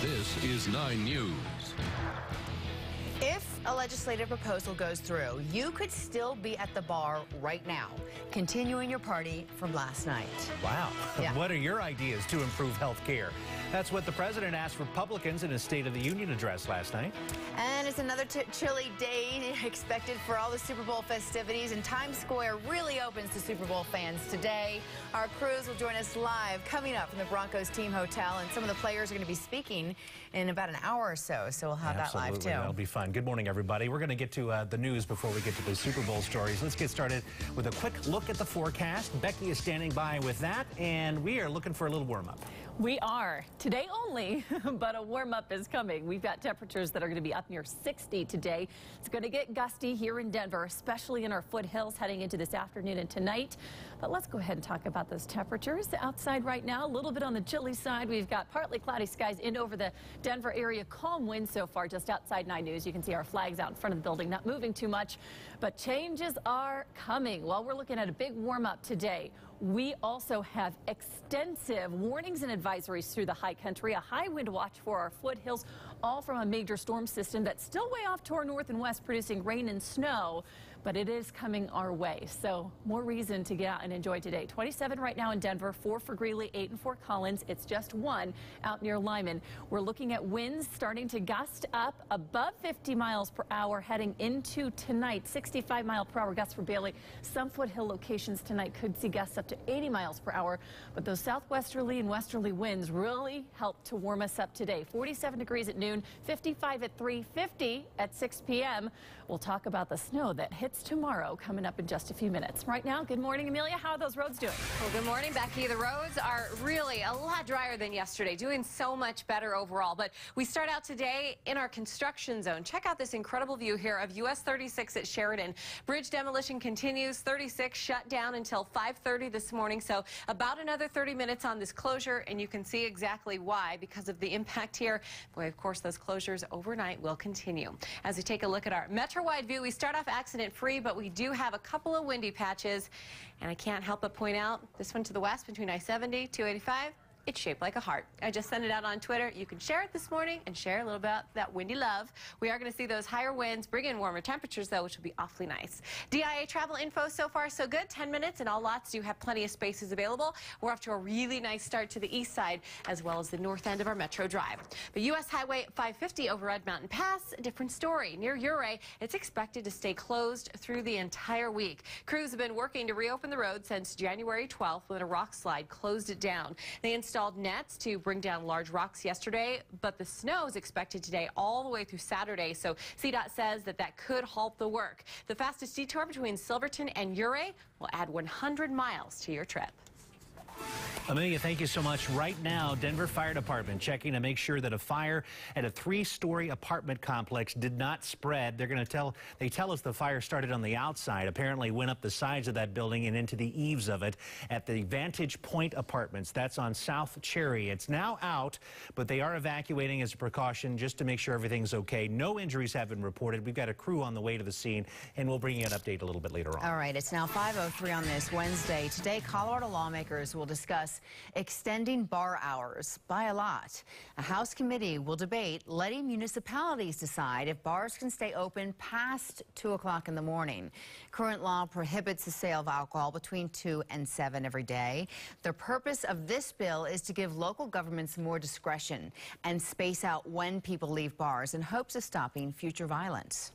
This is 9 News. If a legislative proposal goes through, you could still be at the bar right now, continuing your party from last night. Wow. Yeah. What are your ideas to improve health care? That's what the president asked Republicans in his State of the Union address last night. And it's another chilly day expected for all the Super Bowl festivities, and Times Square really opens to Super Bowl fans today. Our crews will join us live coming up from the Broncos team hotel, and some of the players are going to be speaking in about an hour or so we'll have that live too. That'll be fun. Good morning, everybody. We're going to get to the news before we get to the Super Bowl stories. Let's get started with a quick look at the forecast. Becky is standing by with that, and we are looking for a little warm-up. We are. Today only, but a warm-up is coming. We've got temperatures that are going to be up near 60 today. It's going to get gusty here in Denver, especially in our foothills heading into this afternoon and tonight. But let's go ahead and talk about those temperatures. Outside right now, a little bit on the chilly side. We've got partly cloudy skies in over the Denver area. Calm winds so far just outside 9 News. You can see our flags out in front of the building, not moving too much. But changes are coming. While we're looking at a big warm-up today, we also have extensive warnings and advisories through the high country. A high wind watch for our foothills, all from a major storm system that's still way off to our north and west, producing rain and snow. But it is coming our way, so more reason to get out and enjoy today. 27 right now in Denver, 4 for Greeley, 8 in Fort Collins. It's just 1 out near Lyman. We're looking at winds starting to gust up above 50 miles per hour heading into tonight. 65-mile-per-hour gusts for Bailey. Some foothill locations tonight could see gusts up to 80 miles per hour, but those southwesterly and westerly winds really help to warm us up today. 47 degrees at noon, 55 at 3, 50 at 6 p.m. We'll talk about the snow that hits tomorrow coming up in just a few minutes. Right now, good morning, Amelia. How are those roads doing? Well, good morning, Becky. The roads are really a lot drier than yesterday, doing so much better overall. But we start out today in our construction zone. Check out this incredible view here of US 36 at Sheridan. Bridge demolition continues. 36 shut down until 5:30 this morning, so about another 30 minutes on this closure, and you can see exactly why, because of the impact here. Boy, of course, those closures overnight will continue. As we take a look at our metro-wide view, we start off accident-free, but we do have a couple of windy patches, and I can't help but point out this one to the west between I-70, 285. It's shaped like a heart. I just sent it out on Twitter. You can share it this morning and share a little bit about that windy love. We are going to see those higher winds bring in warmer temperatures, though, which will be awfully nice. DIA travel info so far so good. 10 minutes and all lots do have plenty of spaces available. We're off to a really nice start to the east side as well as the north end of our Metro Drive. But U.S. Highway 550 over Red Mountain Pass, a different story. Near Ouray, it's expected to stay closed through the entire week. Crews have been working to reopen the road since January 12th when a rock slide closed it down. They installed nets to bring down large rocks yesterday, but the snow is expected today all the way through Saturday, so CDOT says that could halt the work. The fastest detour between Silverton and Ouray will add 100 miles to your trip. Amelia, thank you so much. Right now, Denver Fire Department checking to make sure that a fire at a 3-story apartment complex did not spread. They tell us the fire started on the outside, apparently went up the sides of that building and into the eaves of it at the Vantage Point Apartments. That's on South Cherry. It's now out, but they are evacuating as a precaution just to make sure everything's okay. No injuries have been reported. We've got a crew on the way to the scene, and we'll bring you an update a little bit later on. All right, it's now 5:03 on this Wednesday. Today, Colorado lawmakers will discuss extending bar hours by a lot. A House committee will debate letting municipalities decide if bars can stay open past 2 o'clock in the morning. Current law prohibits the sale of alcohol between 2 and 7 every day. The purpose of this bill is to give local governments more discretion and space out when people leave bars in hopes of stopping future violence.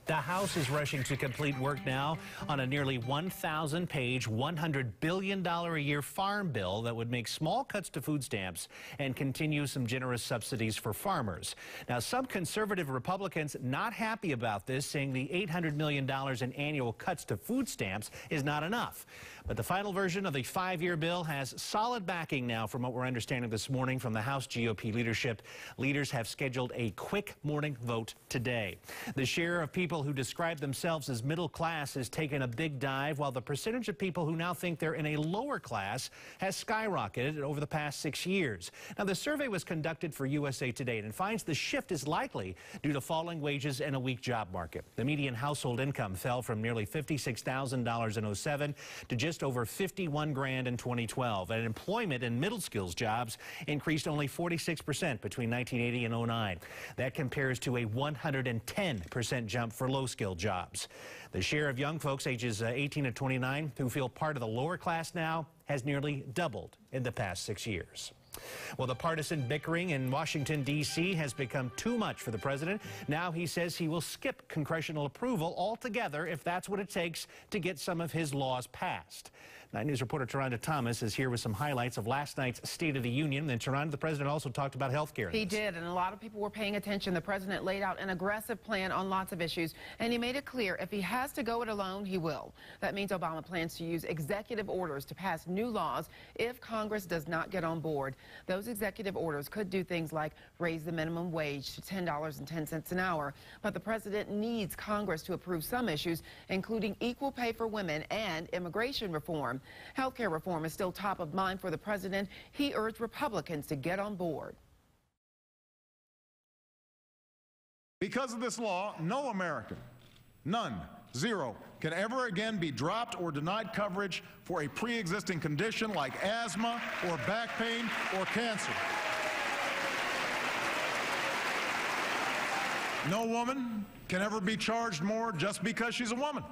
The House is rushing to complete work now on a nearly 1,000-page, $100 billion a year farm bill that would make small cuts to food stamps and continue some generous subsidies for farmers. Now, some conservative Republicans not happy about this, saying the $800 million in annual cuts to food stamps is not enough. But the final version of the 5-year bill has solid backing now, from what we're understanding this morning from the House GOP leadership. Leaders have scheduled a quick morning vote today. The share of people people who describe themselves as middle class has taken a big dive, while the percentage of people who now think they're in a lower class has skyrocketed over the past 6 years. Now, the survey was conducted for USA Today and finds the shift is likely due to falling wages and a weak job market. The median household income fell from nearly $56,000 in 07 to just over $51,000 in 2012. And employment in middle skills jobs increased only 46% between 1980 and 09. That compares to a 110% jump for low-skilled jobs. The share of young folks ages 18 to 29 who feel part of the lower class now has nearly doubled in the past 6 years. Well, the partisan bickering in Washington, D.C. has become too much for the president. Now he says he will skip congressional approval altogether if that's what it takes to get some of his laws passed. 9 News reporter Taronda Thomas is here with some highlights of last night's State of the Union. And Taronda, the president also talked about health care. He did, and a lot of people were paying attention. The president laid out an aggressive plan on lots of issues, and he made it clear if he has to go it alone, he will. That means Obama plans to use executive orders to pass new laws if Congress does not get on board. Those executive orders could do things like raise the minimum wage to $10.10 an hour. But the president needs Congress to approve some issues, including equal pay for women and immigration reform. Healthcare reform is still top of mind for the president. He urged Republicans to get on board. Because of this law, no American, none, zero, can ever again be dropped or denied coverage for a pre-existing condition like asthma or back pain or cancer. No woman can ever be charged more just because she's a woman.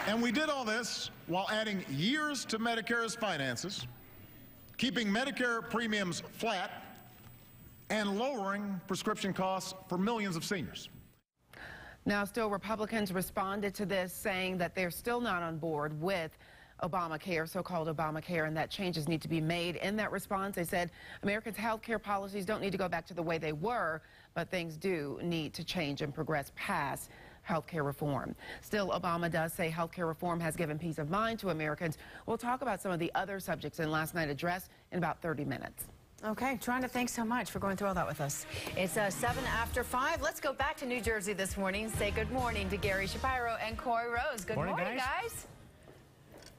And we did all this while adding years to Medicare's finances, keeping Medicare premiums flat, and lowering prescription costs for millions of seniors. Now, still, Republicans responded to this, saying that they're still not on board with Obamacare, so-called Obamacare, and that changes need to be made. In that response, they said Americans' health care policies don't need to go back to the way they were, but things do need to change and progress past health care reform. Still, Obama does say health care reform has given peace of mind to Americans. We'll talk about some of the other subjects in last night's address in about 30 minutes. Okay, Taronda, thanks so much for going through all that with us. It's 7 after 5. Let's go back to New Jersey this morning and say good morning to Gary Shapiro and Coy Rose. Good morning, guys.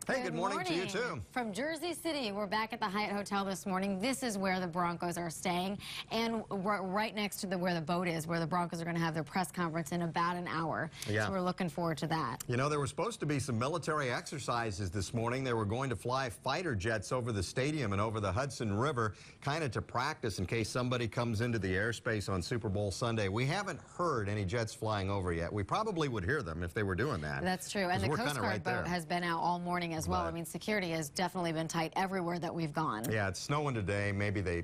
Hey, good morning to you, too. From Jersey City, we're back at the Hyatt Hotel this morning. This is where the Broncos are staying, and we're right next to where the boat is, where the Broncos are going to have their press conference in about an hour. Yeah. So we're looking forward to that. You know, there were supposed to be some military exercises this morning. They were going to fly fighter jets over the stadium and over the Hudson River, kind of to practice in case somebody comes into the airspace on Super Bowl Sunday. We haven't heard any jets flying over yet. We probably would hear them if they were doing that. That's true. And the Coast Guard boat has been out all morning as well. I mean, security has definitely been tight everywhere that we've gone. Yeah, it's snowing today. Maybe they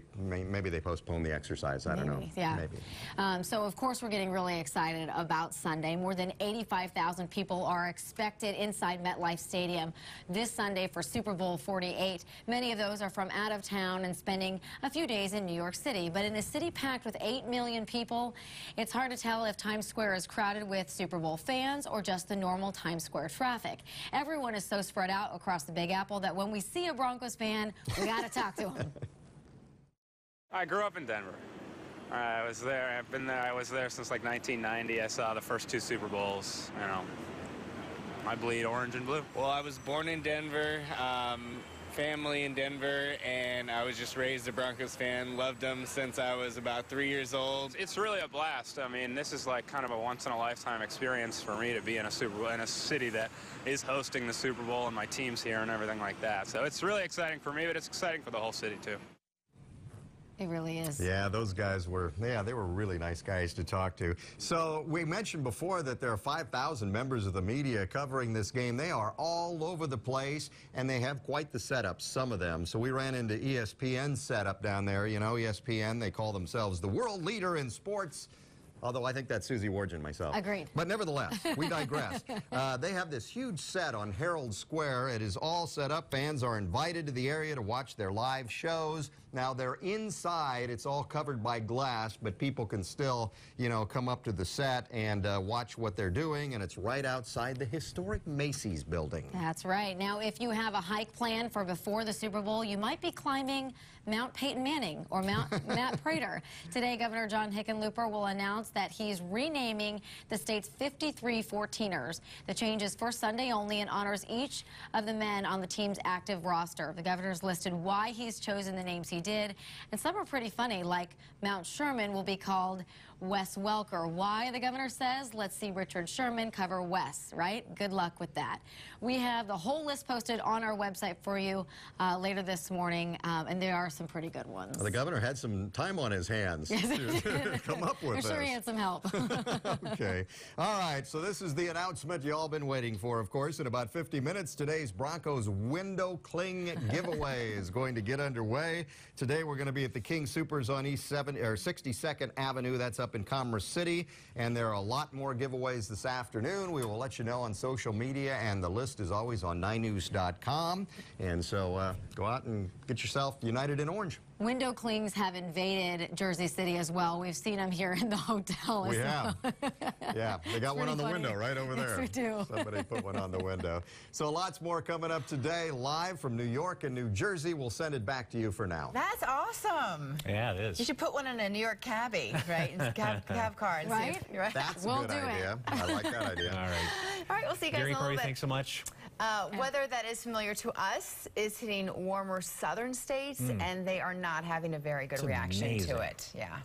postpone the exercise. I don't know. Yeah. Maybe. So, of course, we're getting really excited about Sunday. More than 85,000 people are expected inside MetLife Stadium this Sunday for Super Bowl 48. Many of those are from out of town and spending a few days in New York City. But in a city packed with 8 million people, it's hard to tell if Times Square is crowded with Super Bowl fans or just the normal Times Square traffic. Everyone is so spread out across the Big Apple that when we see a Broncos fan, we got to talk to him. I grew up in Denver. I was there. I've been there. I was there since like 1990. I saw the first 2 Super Bowls. You know, I bleed orange and blue. Well, I was born in Denver, family in Denver, and I was just raised a Broncos fan. Loved them since I was about 3 years old. It's really a blast. I mean, this is like kind of a once-in-a-lifetime experience for me to be in a Super Bowl, in a city that is hosting the Super Bowl, and my team's here and everything like that. So it's really exciting for me, but it's exciting for the whole city, too. It really is. Yeah, those guys were, they were really nice guys to talk to. So we mentioned before that there are 5,000 members of the media covering this game. They are all over the place, and they have quite the setup, some of them. So we ran into ESPN's setup down there. You know, ESPN, they call themselves the world leader in sports Although I think that's Susie Wargin myself. Agreed. But nevertheless, we digress. They have this huge set on Herald Square. It is all set up. Fans are invited to the area to watch their live shows. Now, they're inside. It's all covered by glass, but people can still, you know, come up to the set and watch what they're doing, and it's right outside the historic Macy's building. That's right. Now, if you have a hike planned for before the Super Bowl, you might be climbing Mount Peyton Manning or Mount Matt Prater. Today, Governor John Hickenlooper will announce that he's renaming the state's 53 14ers. The change is for Sunday only and honors each of the men on the team's active roster. The governor's listed why he's chosen the names he did, and some are pretty funny, like Mount Sherman will be called Wes Welker. Why, the governor says? Let's see Richard Sherman cover Wes, right? Good luck with that. We have the whole list posted on our website for you later this morning, and there are some pretty good ones. Well, the governor had some time on his hands to come up with I'm this. sure he had some help. Okay. All right, so this is the announcement you all been waiting for, of course. In about 50 minutes, today's Broncos window cling giveaway is going to get underway. Today, we're going to be at the King Supers on East 62nd Avenue. That's up in Commerce City, and there are a lot more giveaways this afternoon. We will let you know on social media, and the list is always on 9news.com. And so go out and get yourself United in Orange. Window clings have invaded Jersey City as well. We've seen them here in the hotel. We have. Yeah, they got one on the window right over there. Yes, we do. Somebody put one on the window. So lots more coming up today, live from New York and New Jersey. We'll send it back to you for now. That's awesome. Yeah, it is. You should put one in a New York cabbie, right? And cab car. And Right? See if, right? That's a good idea. I like that idea. All right. All right, we'll see you guys Gary in a little Curry, bit. thanks so much. Weather that is familiar to us is hitting warmer southern states, and they are not having a very good It's reaction amazing. to it. Yeah.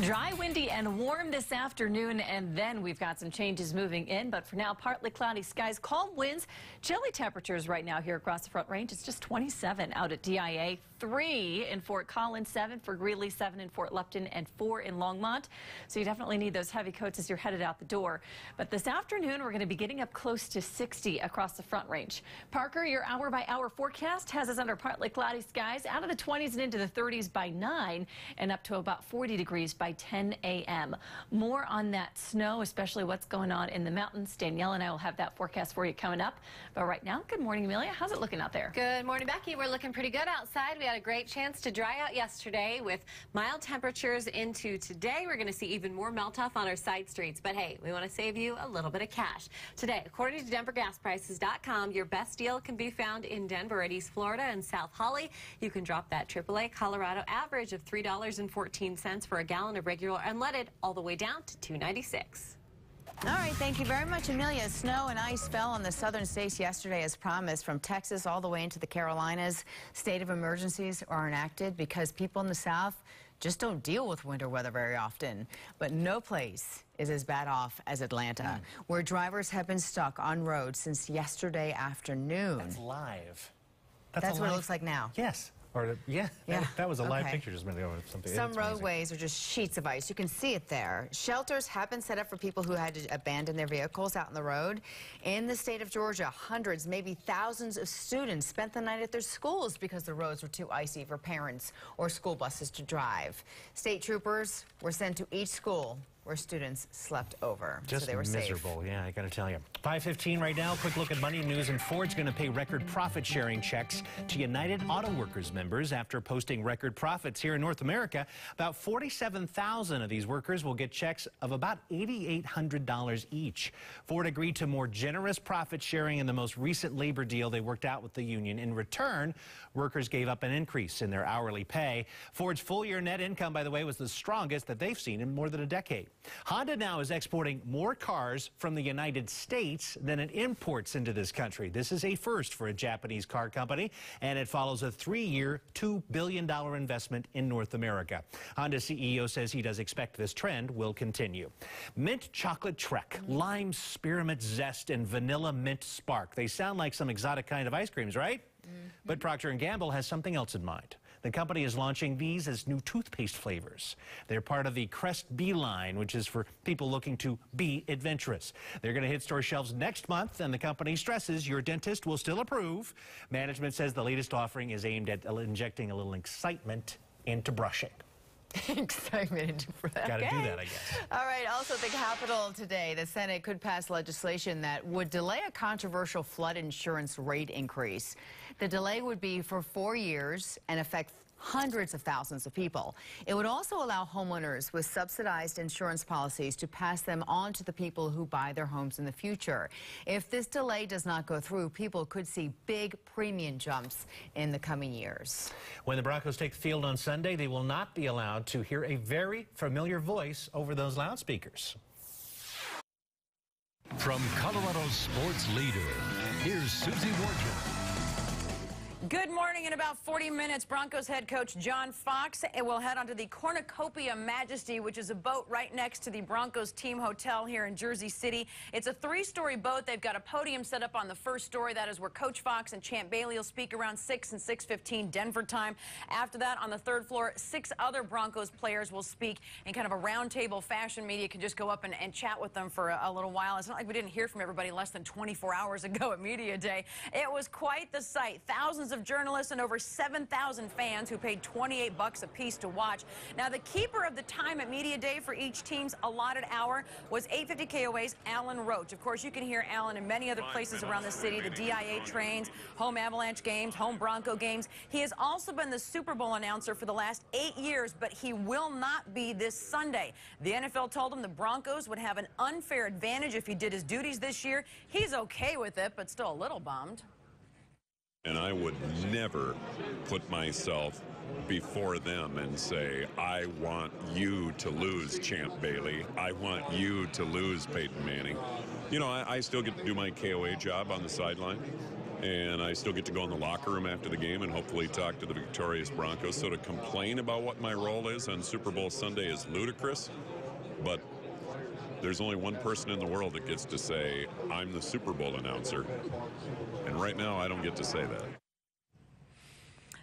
Dry, windy, and warm this afternoon, and then we've got some changes moving in. But for now, partly cloudy skies, calm winds, chilly temperatures right now here across the Front Range. It's just 27 out at DIA, 3 in Fort Collins, 7 for Greeley, 7 in Fort Lupton, and 4 in Longmont. So you definitely need those heavy coats as you're headed out the door. But this afternoon, we're going to be getting up close to 60 across the Front Range. Parker, your hour-by-hour forecast has us under partly cloudy skies, out of the 20s and into the 30s by 9, and up to about 40 degrees by 10 a.m. More on that snow, especially what's going on in the mountains. Danielle and I will have that forecast for you coming up. But right now, good morning, Amelia. How's it looking out there? Good morning, Becky. We're looking pretty good outside. We had a great chance to dry out yesterday with mild temperatures into today. We're going to see even more melt-off on our side streets. But hey, we want to save you a little bit of cash. Today, according to DenverGasPrices.com, your best deal can be found in Denver at East Florida and South Holly. You can drop that AAA Colorado average of $3.14 for a gallon of regular unleaded all the way down to $2.96. All right, thank you very much, Amelia. Snow and ice fell on the southern states yesterday as promised, from Texas all the way into the Carolinas. State of emergencies are enacted because people in the south just don't deal with winter weather very often. But no place is as bad off as Atlanta, where drivers have been stuck on roads since yesterday afternoon. That's live. That's what it looks like now. Yes. Or, yeah, that was a live picture just a minute ago. Something. Some It's amazing. roadways are just sheets of ice. You can see it there. Shelters have been set up for people who had to abandon their vehicles out on the road. In the state of Georgia, hundreds, maybe thousands of students spent the night at their schools because the roads were too icy for parents or school buses to drive. State troopers were sent to each school where students slept over, Just so they were miserable, yeah, I got to tell you. 5:15 right now. Quick look at money news, and Ford's going to pay record profit-sharing checks to United Auto Workers members after posting record profits here in North America. About 47,000 of these workers will get checks of about $8,800 each. Ford agreed to more generous profit sharing in the most recent labor deal they worked out with the union. In return, workers gave up an increase in their hourly pay. Ford's full-year net income, by the way, was the strongest that they've seen in more than a decade. Honda now is exporting more cars from the United States than it imports into this country. This is a first for a Japanese car company, and it follows a 3-year, $2 billion investment in North America. Honda CEO says he does expect this trend will continue. Mint Chocolate Trek, Lime Spearmint Zest, and Vanilla Mint Spark. They sound like some exotic kind of ice creams, right? But Procter & Gamble has something else in mind. The company is launching these as new toothpaste flavors. They're part of the Crest B line, which is for people looking to be adventurous. They're going to hit store shelves next month, and the company stresses your dentist will still approve. Management says the latest offering is aimed at injecting a little excitement into brushing. Excitement for that. Got to do that, I guess. All right. Also, at the Capitol today, the Senate could pass legislation that would delay a controversial flood insurance rate increase. The delay would be for 4 years and affect hundreds of thousands of people. It would also allow homeowners with subsidized insurance policies to pass them on to the people who buy their homes in the future. If this delay does not go through, people could see big premium jumps in the coming years. When the Broncos take the field on Sunday, they will not be allowed to hear a very familiar voice over those loudspeakers. From Colorado's sports leader, here's Susie Wardron. Good morning. In about 40 minutes, Broncos head coach John Fox will head onto the Cornucopia Majesty, which is a boat right next to the Broncos team hotel here in Jersey City. It's a 3-story boat. They've got a podium set up on the first story. That is where Coach Fox and Champ Bailey will speak around 6 and 6:15 Denver time. After that, on the 3rd floor, 6 other Broncos players will speak in kind of a roundtable fashion. Media can just go up and chat with them for a little while. It's not like we didn't hear from everybody less than 24 hours ago at Media Day. It was quite the sight. Thousands of journalists and over 7,000 fans who paid $28 a piece to watch. Now, the keeper of the time at Media Day for each team's allotted hour was 850 KOA's Alan Roach. Of course, you can hear Alan in many other places around the city, the DIA trains, home Avalanche games, home Bronco games. He has also been the Super Bowl announcer for the last 8 years, but he will not be this Sunday. The NFL told him the Broncos would have an unfair advantage if he did his duties this year. He's okay with it, but still a little bummed. And I would never put myself before them and say, I want you to lose, Champ Bailey. I want you to lose, Peyton Manning. You know, I still get to do my KOA job on the sideline, and I still get to go in the locker room after the game and hopefully talk to the victorious Broncos. So to complain about what my role is on Super Bowl Sunday is ludicrous, but there's only one person in the world that gets to say, I'm the Super Bowl announcer. And right now, I don't get to say that.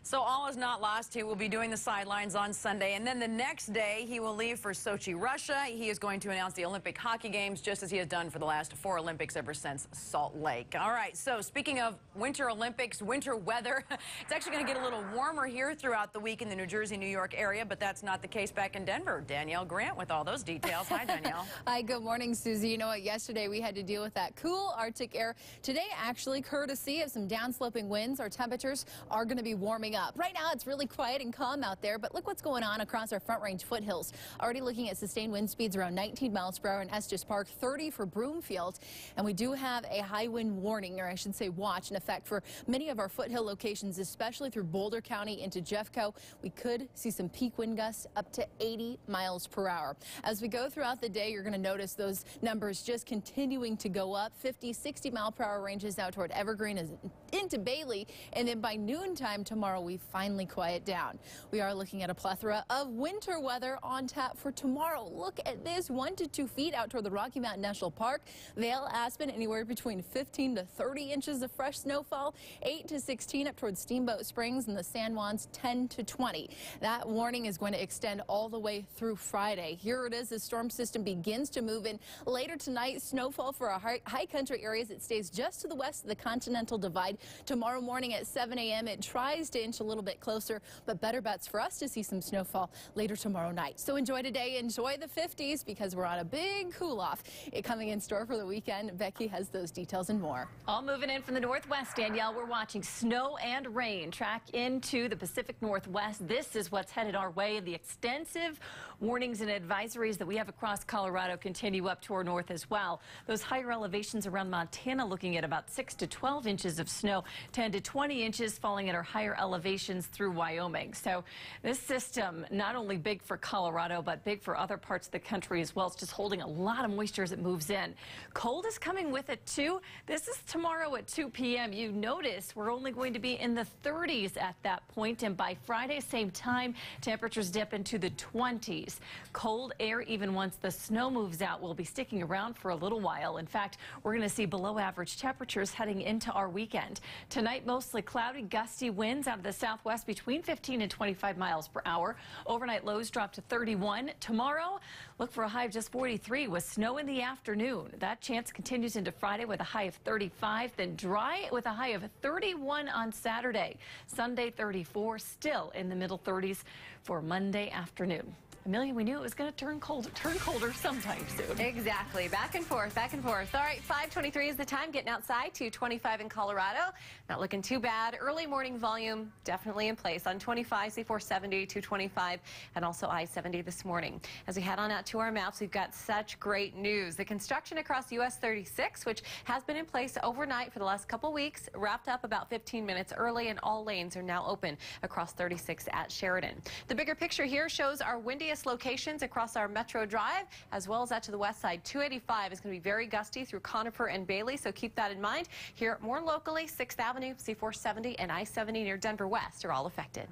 So all is not lost. He will be doing the sidelines on Sunday. And then the next day, he will leave for Sochi, Russia. He is going to announce the Olympic hockey games, just as he has done for the last 4 Olympics ever since Salt Lake. All right, so speaking of Winter Olympics, winter weather, it's actually going to get a little warmer here throughout the week in the New Jersey, New York area, but that's not the case back in Denver. Danielle Grant with all those details. Hi, Danielle. Hi, good morning, Susie. You know what? Yesterday we had to deal with that cool Arctic air. Today, actually, courtesy of some downsloping winds, our temperatures are going to be warming up. Right now, it's really quiet and calm out there, but look what's going on across our Front Range foothills. Already looking at sustained wind speeds around 19 miles per hour in Estes Park, 30 for Broomfield, and we do have a high wind warning, or I should say watch, in effect for many of our foothill locations, especially through Boulder County into Jeffco. We could see some peak wind gusts up to 80 miles per hour. As we go throughout the day, you're going to notice those numbers just continuing to go up. 50, 60 mile per hour ranges out toward Evergreen and into Bailey, and then by noontime tomorrow, we finally quiet down. We are looking at a plethora of winter weather on tap for tomorrow. Look at this, 1 to 2 feet out toward the Rocky Mountain National Park. Vail, Aspen, anywhere between 15 to 30 inches of fresh snowfall. 8 to 16 up toward Steamboat Springs, and the San Juans 10 to 20. That warning is going to extend all the way through Friday. Here it is, the storm system begins to move in later tonight. Snowfall for our high country areas. It stays just to the west of the Continental Divide. Tomorrow morning at 7 a.m. it tries to inch a little bit closer, but better bets for us to see some snowfall later tomorrow night. So enjoy today, enjoy the 50s, because we're on a big cool-off coming in store for the weekend. Becky has those details and more. All moving in from the northwest, Danielle. We're watching snow and rain track into the Pacific Northwest. This is what's headed our way. The extensive warnings and advisories that we have across Colorado continue up to our north as well. Those higher elevations around Montana looking at about 6 to 12 inches of snow, 10 to 20 inches falling at our higher elevations through Wyoming. So this system, not only big for Colorado, but big for other parts of the country as well. It's just holding a lot of moisture as it moves in. Cold is coming with it too. This is tomorrow at 2 p.m. You notice we're only going to be in the 30s at that point, and by Friday, same time, temperatures dip into the 20s. Cold air, even once the snow moves out, will be sticking around for a little while. In fact, we're going to see below average temperatures heading into our weekend. Tonight, mostly cloudy, gusty winds out of the the southwest between 15 and 25 miles per hour. Overnight lows drop to 31. Tomorrow, look for a high of just 43 with snow in the afternoon. That chance continues into Friday with a high of 35, then dry with a high of 31 on Saturday. Sunday, 34, still in the middle 30s for Monday afternoon. Amelia, we knew it was going to turn colder sometime soon. Exactly. Back and forth, back and forth. All right, 5:23 is the time. Getting outside to 25 in Colorado. Not looking too bad. Early morning volume definitely in place on 25, C470, 225, and also I-70 this morning. As we head on out to our maps, we've got such great news. The construction across US 36, which has been in place overnight for the last couple weeks, wrapped up about 15 minutes early, and all lanes are now open across 36 at Sheridan. The bigger picture here shows our windiest locations across our Metro Drive, as well as out to the west side. 285 is going to be very gusty through Conifer and Bailey, so keep that in mind. Here more locally, 6th Avenue, C470, and I-70 near Denver West are all affected.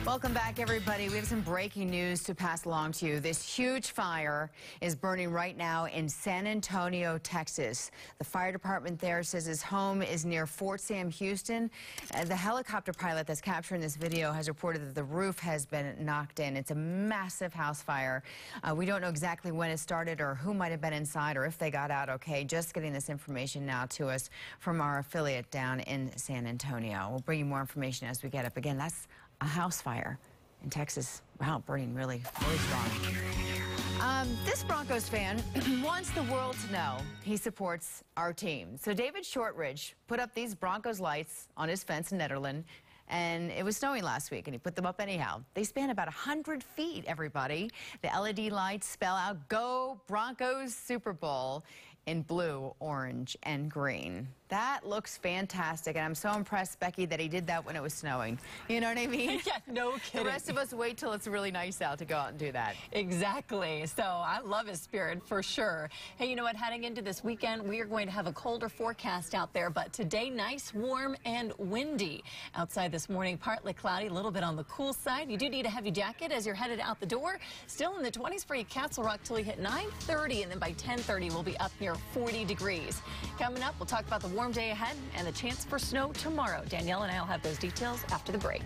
Welcome back, everybody. We have some breaking news to pass along to you. This huge fire is burning right now in San Antonio, Texas. The fire department there says his home is near Fort Sam Houston. The helicopter pilot that's capturing this video has reported that the roof has been knocked in. It's a massive house fire. We don't know exactly when it started or who might have been inside or if they got out okay. Just getting this information now to us from our affiliate down in San Antonio. We'll bring you more information as we get up. Again, that's a house fire in Texas. Wow, burning really strong. This Broncos fan wants the world to know he supports our team. So David Shortridge put up these Broncos lights on his fence in Nederland, and it was snowing last week, and he put them up anyhow. They span about 100 feet, everybody. The LED lights spell out, "Go Broncos Super Bowl," in blue, orange, and green. That looks fantastic, and I'm so impressed, Becky, that he did that when it was snowing. You know what I mean? Yeah, no kidding. The rest of us wait till it's really nice out to go out and do that. Exactly. So I love his spirit for sure. Hey, you know what? Heading into this weekend, we are going to have a colder forecast out there, but today, nice, warm, and windy. Outside this morning, partly cloudy, a little bit on the cool side. You do need a heavy jacket as you're headed out the door. Still in the 20s for you, Castle Rock, till we hit 9:30, and then by 10:30, we'll be up near 40 degrees. Coming up, we'll talk about the warm day ahead and the chance for snow tomorrow. Danielle and I will have those details after the break.